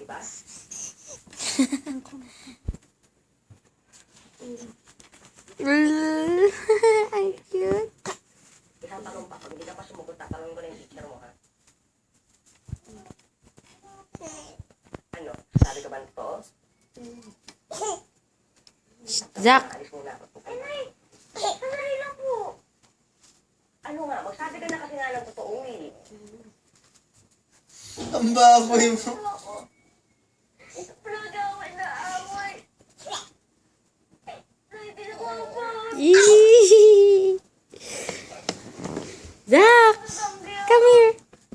di ba? Ang cute. Isang tanong pa. Pag hindi ka pa sumugot, tatanungin ko na yung teacher mo, ha? Ano? Sabi ka ba nito? Zach. Alis muna ako. Ay, lang po. Ano nga? Magsabi ka na kasi nga ng totoo, eh. Ang baboy mo. Ito talaga ako inaaway. Hindi na ko ako. Yee! Zach, come here.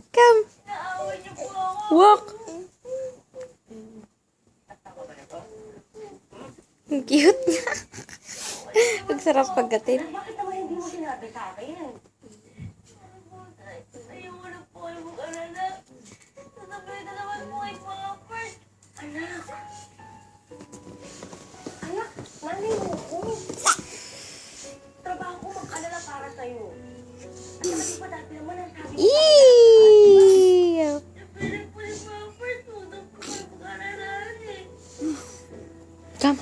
Come. Inaaway niyo po ako. Walk. Ang cute niya. Ang sarap pagkatin. Bakit naman hindi mo sinabi sa akin? Ayoko na po kayo mag-alala. Sasabihin na naman mo kay mga first. Anak. Anak, nanay mo ko. Trabaho ko mag-alala para sa'yo. At saka di ba dati naman ang sabi ko. Eee! Sabihin po ni mga first. Huwag po kayo mag-alala eh. Come.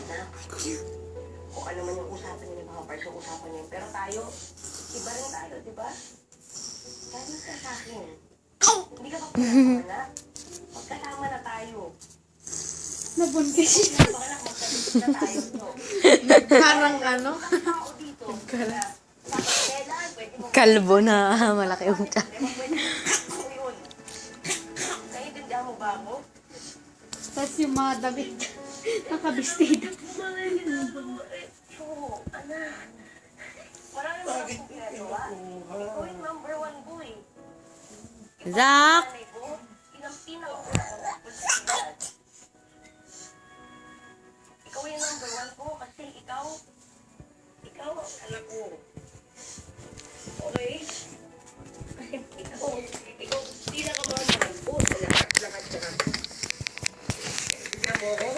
Kung ano man yung usapan niyo ni mga first, yung usapan niyo. Pero tayo, iba rin tayo, di ba? Sabi ka sa akin. Hindi ka pa pinasama na. Magkasama na tayo. Nabuntis siya. Napakanak, magkasama na tayo. No? Parang ano? Ang tao dito. na sa kailan, pwede mo Kalbo na malaki yung tiyan. pwede mo yun. Naiintindihan mo ba ako? Tapos yung mga damit. Nakabistida. Oo, anak. Marami mo akong ginagawa. Ikaw yung number one boy. Zach! Nanay ko, inampin ako sa pagkakilan. Ikaw yung number one ko kasi ikaw ang anak ko. Okay? Ikaw, sila ka ba naman po sa lahat-lahat. Tignan mo ko?